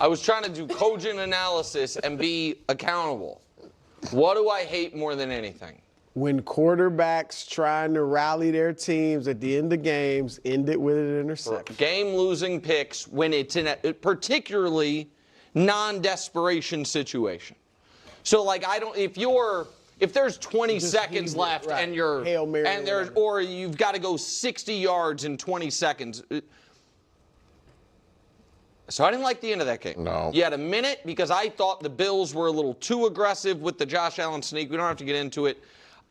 I was trying to do cogent analysis and be accountable. What do I hate more than anything? When quarterbacks trying to rally their teams at the end of games end it with an interception. Game-losing picks when it's in a particularly non-desperation situation. So, like, if there's 20 seconds left right. and you're Hail Mary or you've got to go 60 yards in 20 seconds. So I didn't like the end of that game. No. You had a minute because I thought the Bills were a little too aggressive with the Josh Allen sneak. We don't have to get into it.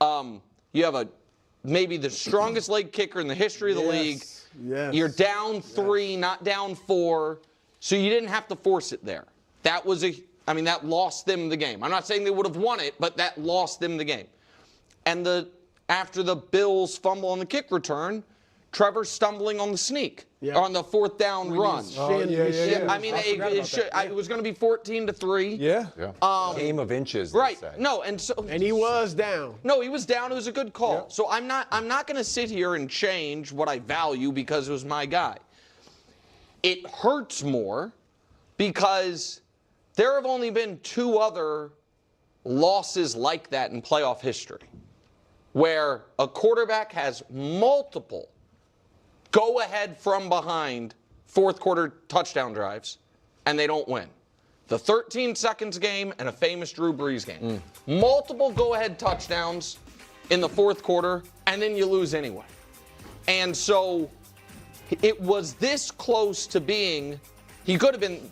You have maybe the strongest leg kicker in the history of the league. Yes. You're down 3, not down 4, so you didn't have to force it there. That lost them the game. I'm not saying they would have won it, but that lost them the game. And after the Bills fumble on the kick return, Trevor stumbling on the sneak on the 4th down run. I mean, it was going to be 14-3. Yeah. Game of inches. Right. They say. No, and he was down. No, he was down. It was a good call. Yeah. So I'm not going to sit here and change what I value because it was my guy. It hurts more because there have only been 2 other losses like that in playoff history, where a quarterback has multiple go ahead from behind 4th quarter touchdown drives, and they don't win. The 13 seconds game and a famous Drew Brees game. Multiple go ahead touchdowns in the 4th quarter, and then you lose anyway. And so it was this close to being, he could have been,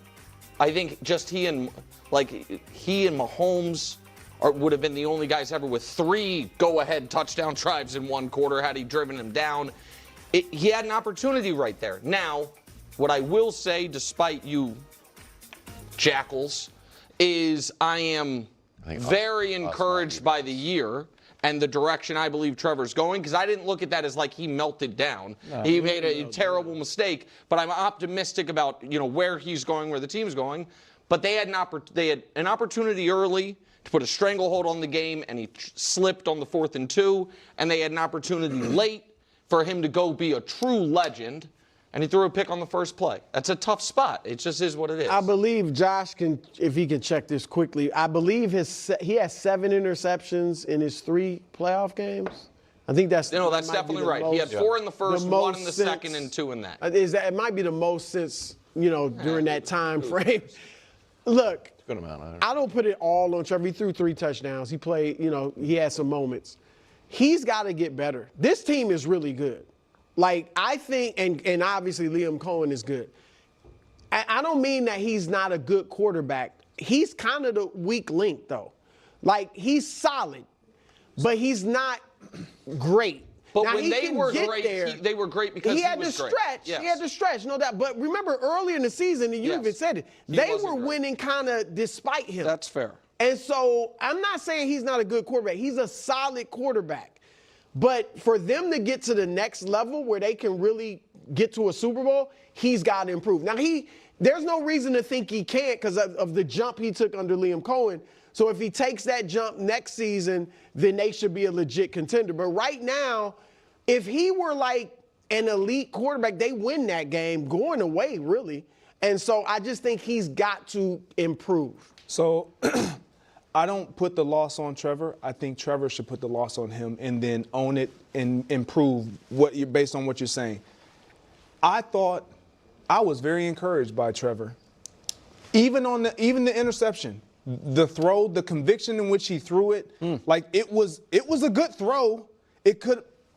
I think just he and Mahomes would have been the only guys ever with 3 go ahead touchdown drives in 1 quarter had he driven him down. He had an opportunity right there. Now, what I will say, despite you jackals, is I am very encouraged by the year and the direction I believe Trevor's going, because I didn't look at that as like he melted down. No, he made a terrible mistake, but I'm optimistic about where he's going, where the team's going. But they had an opportunity early to put a stranglehold on the game, and he slipped on the 4th and 2, and they had an opportunity late for him to go be a true legend, and he threw a pick on the first play. That's a tough spot. It just is what it is. I believe Josh can, if he can check this quickly, I believe he has 7 interceptions in his 3 playoff games. I think that's definitely right. He had 4 in the first, 1 in the second, and 2 in that. It might be the most since during that time frame. Look, good amount. I don't put it all on Trevor. He threw 3 touchdowns. He played. He had some moments. He's got to get better. This team is really good. Like, I think, and obviously Liam Cohen is good. I don't mean that he's not a good quarterback. He's kind of the weak link, though. Like, he's solid, but he's not great. But now, when they were great, they were great because he had to stretch. Yes. He had to stretch, no doubt. But remember, earlier in the season, and you even said it, they were winning kind of despite him. That's fair. And so I'm not saying he's not a good quarterback. He's a solid quarterback. But for them to get to the next level where they can really get to a Super Bowl, he's got to improve. Now, there's no reason to think he can't because of the jump he took under Liam Cohen. So if he takes that jump next season, then they should be a legit contender. But right now, if he were like an elite quarterback, they win that game going away, really. And so I just think he's got to improve. So I don't put the loss on Trevor. I think Trevor should put the loss on him and then own it and improve based on what you're saying. I thought I was very encouraged by Trevor. Even the interception, the throw, the conviction in which he threw it, like it was a good throw.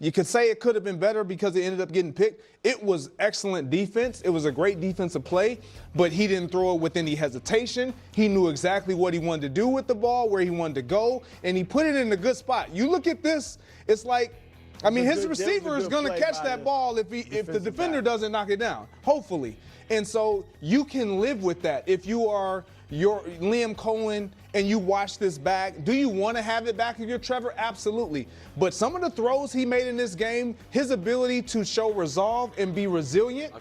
You could say it could have been better because it ended up getting picked. It was excellent defense. It was a great defensive play, but he didn't throw it with any hesitation. He knew exactly what he wanted to do with the ball, where he wanted to go, and he put it in a good spot. You look at this, it's like, his receiver is going to catch that ball if the defender doesn't knock it down, hopefully. And so you can live with that. If you are your Liam Cohen and you watch this back, do you want to have it back if you're Trevor? Absolutely. But some of the throws he made in this game, his ability to show resolve and be resilient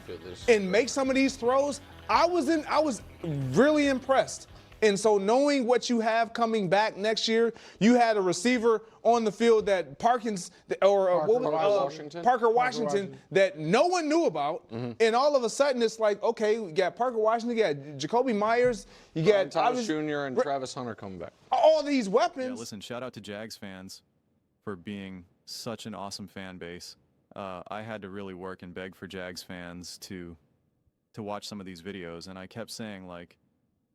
and make some of these throws, I was really impressed. And so knowing what you have coming back next year, you had a receiver on the field that Parker Washington that no one knew about. And all of a sudden it's like, okay, we got Parker Washington, you got Jacoby Myers, you got Thomas Jr. and Travis Hunter coming back. All these weapons. Yeah, listen, shout out to Jags fans for being such an awesome fan base. I had to really work and beg for Jags fans to watch some of these videos, and I kept saying, like,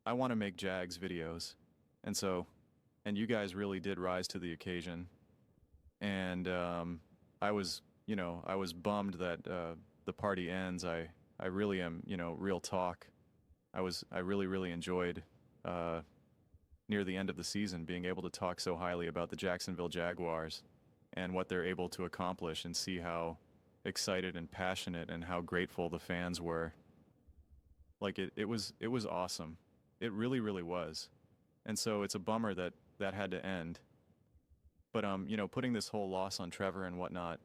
I want to make Jags videos. And you guys really did rise to the occasion. And I was bummed that the party ends. I really am, real talk. I really enjoyed near the end of the season being able to talk so highly about the Jacksonville Jaguars and what they're able to accomplish, and see how excited and passionate and how grateful the fans were. Like, it was awesome. It really was. And so it's a bummer that had to end. But putting this whole loss on Trevor and whatnot,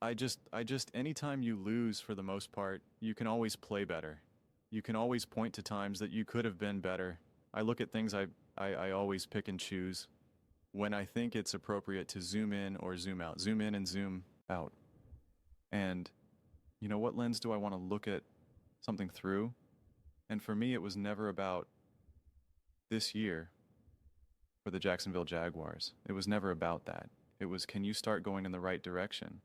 I just anytime you lose, for the most part, you can always play better. You can always point to times that you could have been better. I look at things, I always pick and choose when I think it's appropriate to zoom in or zoom out. Zoom in and zoom out. And what lens do I want to look at something through? And for me, it was never about this year for the Jacksonville Jaguars. It was never about that. It was, can you start going in the right direction?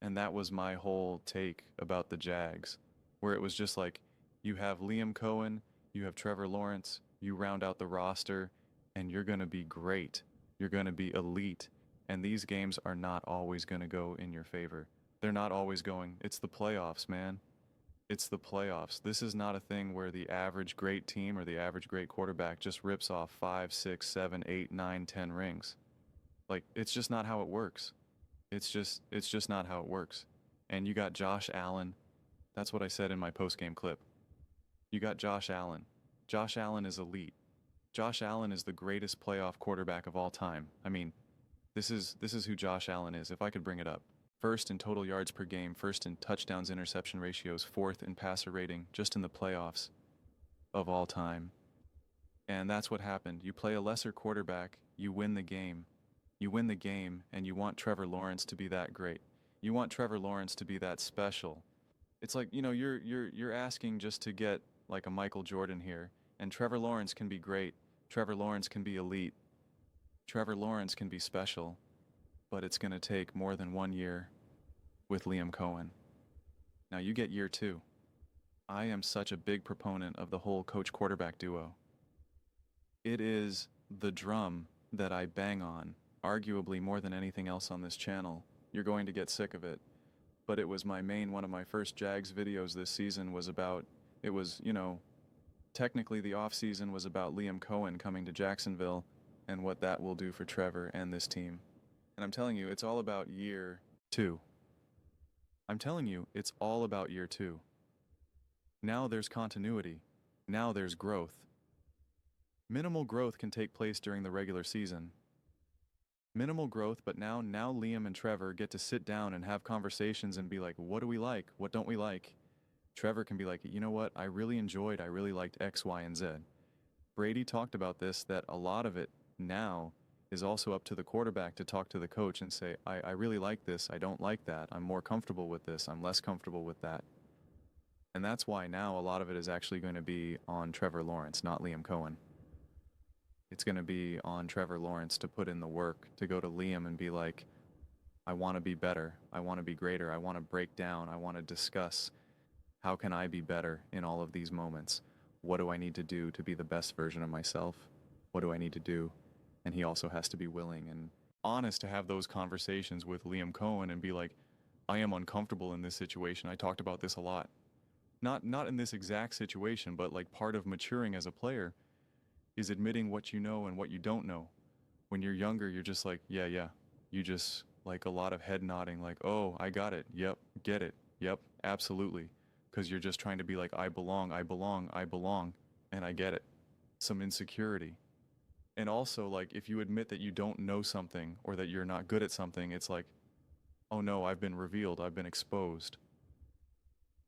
And that was my whole take about the Jags, where it was just like, you have Liam Cohen, you have Trevor Lawrence, you round out the roster, and you're going to be great. You're going to be elite. And these games are not always going to go in your favor. They're not always going. It's the playoffs, man. It's the playoffs. This is not a thing where the average great team or the average great quarterback just rips off 5, 6, 7, 8, 9, 10 rings. Like, it's just not how it works. It's just not how it works. And you got Josh Allen. That's what I said in my post-game clip. You got Josh Allen. Josh Allen is elite. Josh Allen is the greatest playoff quarterback of all time. I mean, this is who Josh Allen is, if I could bring it up. First in total yards per game, first in touchdowns, interception ratios, fourth in passer rating, just in the playoffs of all time. And that's what happened. You play a lesser quarterback, you win the game. You win the game, and you want Trevor Lawrence to be that great. You want Trevor Lawrence to be that special. It's like, you're asking just to get like a Michael Jordan here, and Trevor Lawrence can be great. Trevor Lawrence can be elite. Trevor Lawrence can be special. But it's going to take more than 1 year with Liam Cohen. Now you get year 2. I am such a big proponent of the whole coach-quarterback duo. It is the drum that I bang on, arguably more than anything else on this channel. You're going to get sick of it. But it was one of my first Jags videos this season was about, technically the off-season was about Liam Cohen coming to Jacksonville and what that will do for Trevor and this team. And I'm telling you, it's all about year 2. I'm telling you, it's all about year 2. Now there's continuity. Now there's growth. Minimal growth can take place during the regular season. Minimal growth, but now Liam and Trevor get to sit down and have conversations and be like, what do we like? What don't we like? Trevor can be like, you know what? I really liked X, Y, and Z. Brady talked about this, that a lot of it now is also up to the quarterback to talk to the coach and say, I really like this, I don't like that, I'm more comfortable with this, I'm less comfortable with that. And that's why now a lot of it is actually going to be on Trevor Lawrence, not Liam Cohen. It's going to be on Trevor Lawrence to put in the work, to go to Liam and be like, I want to be better, I want to be greater, I want to break down, I want to discuss how can I be better in all of these moments. What do I need to do to be the best version of myself? What do I need to do? And he also has to be willing and honest to have those conversations with Liam Cohen and be like, I am uncomfortable in this situation. I talked about this a lot. Not in this exact situation, but like part of maturing as a player is admitting what you know and what you don't know. When you're younger, you're just like, yeah. You just like a lot of head nodding, like, oh, I got it. Yep, get it. Yep, absolutely. Because you're just trying to be like, I belong, and I get it. Some insecurity. And also, like, if you admit that you don't know something or that you're not good at something, it's like, oh no, I've been revealed, I've been exposed.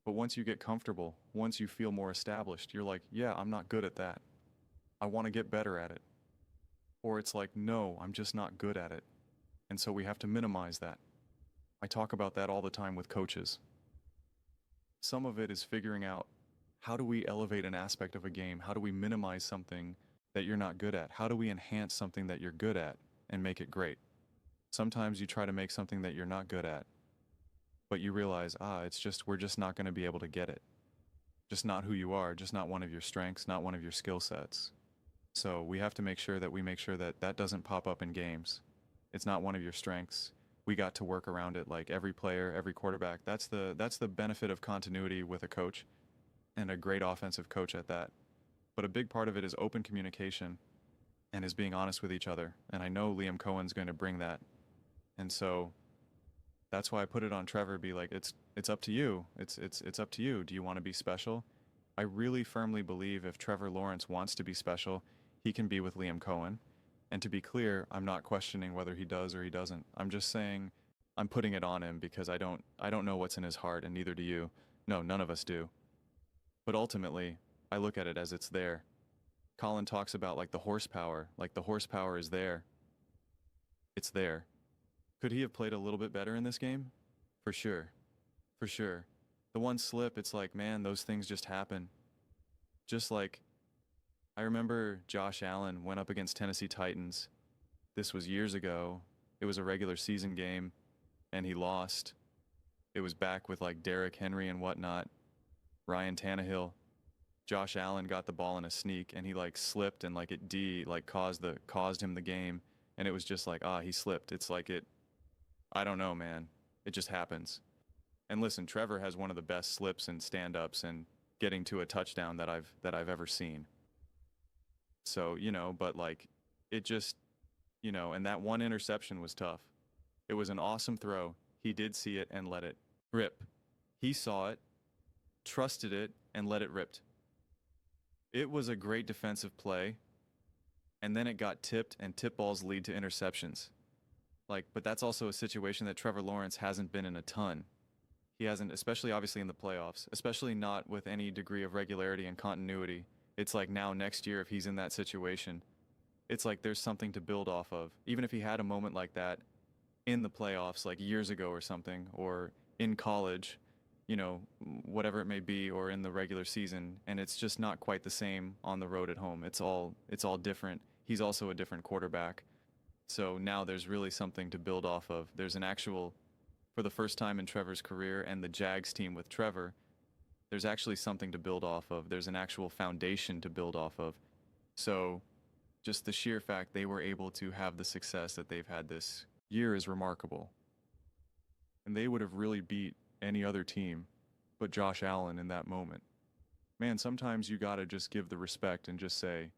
But once you get comfortable, once you feel more established, you're like, yeah, I'm not good at that. I want to get better at it. Or it's like, no, I'm just not good at it. And so we have to minimize that. I talk about that all the time with coaches. Some of it is figuring out, how do we elevate an aspect of a game? How do we minimize something that you're not good at? How do we enhance something that you're good at and make it great? Sometimes you try to make something that you're not good at, but you realize, we're just not going to be able to get it. Just not who you are, just not one of your strengths, not one of your skill sets. So we have to make sure that that doesn't pop up in games. It's not one of your strengths. We got to work around it, like every player, every quarterback. That's the benefit of continuity with a coach, and a great offensive coach at that. But a big part of it is open communication and is being honest with each other. And I know Liam Cohen's going to bring that. And so that's why I put it on Trevor, be like, it's up to you. It's up to you. Do you want to be special? I really firmly believe if Trevor Lawrence wants to be special, he can be with Liam Cohen. And to be clear, I'm not questioning whether he does or he doesn't. I'm just saying I'm putting it on him because I don't know what's in his heart, and neither do you. No, none of us do. But ultimately, I look at it as it's there. Colin talks about like the horsepower is there. It's there. Could he have played a little bit better in this game? For sure. For sure. The one slip, it's like, man, those things just happen. Just like, I remember Josh Allen went up against Tennessee Titans. This was years ago. It was a regular season game, and he lost. It was back with like Derrick Henry and whatnot. Ryan Tannehill. Josh Allen got the ball in a sneak, and he like slipped, and like caused him the game. And it was just like, he slipped. It's like I don't know, man. It just happens. And listen, Trevor has one of the best slips and stand-ups and getting to a touchdown that I've ever seen. So, but like, it just, and that one interception was tough. It was an awesome throw. He did see it and let it rip. He saw it, trusted it, and let it rip. It was a great defensive play, and then it got tipped, and tip balls lead to interceptions. But that's also a situation that Trevor Lawrence hasn't been in a ton. He hasn't, especially obviously in the playoffs, especially not with any degree of regularity and continuity. It's like now next year, if he's in that situation, it's like there's something to build off of. Even if he had a moment like that in the playoffs, like years ago or something, or in college, whatever it may be, or in the regular season, and it's just not quite the same on the road at home. It's all different. He's also a different quarterback. So now there's really something to build off of. There's an actual, for the first time in Trevor's career and the Jags team with Trevor, there's actually something to build off of. There's an actual foundation to build off of. So just the sheer fact they were able to have the success that they've had this year is remarkable. And they would have really beat any other team but Josh Allen in that moment. Man, sometimes you gotta just give the respect and just say,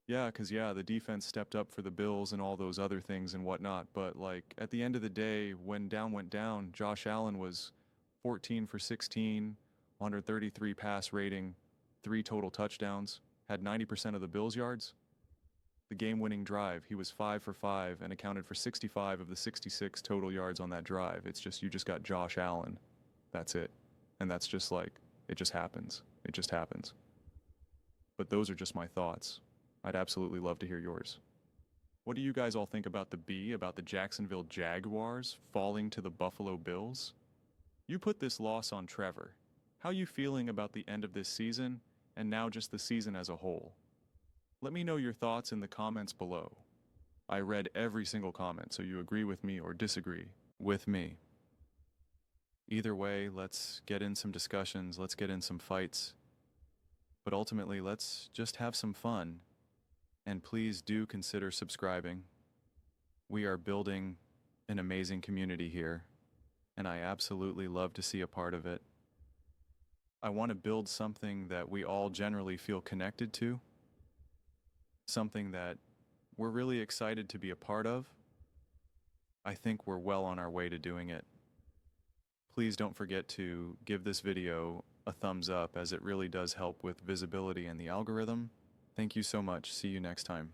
the defense stepped up for the Bills and all those other things and whatnot, but at the end of the day, when down went down, Josh Allen was 14 for 16, 133 pass rating, 3 total touchdowns, had 90% of the Bills' yards. The game-winning drive, he was 5 for 5 and accounted for 65 of the 66 total yards on that drive. It's just, you just got Josh Allen. That's it. And that's just it just happens. It just happens. But those are just my thoughts. I'd absolutely love to hear yours. What do you guys all think about the Jacksonville Jaguars falling to the Buffalo Bills? You put this loss on Trevor. How you feeling about the end of this season, and now just the season as a whole? Let me know your thoughts in the comments below. I read every single comment, so you agree with me or disagree with me. Either way, let's get in some discussions, let's get in some fights. But ultimately, let's just have some fun. And please do consider subscribing. We are building an amazing community here, and I absolutely love to see a part of it. I want to build something that we all generally feel connected to, something that we're really excited to be a part of. I think we're well on our way to doing it. Please don't forget to give this video a thumbs up, as it really does help with visibility and the algorithm. Thank you so much. See you next time.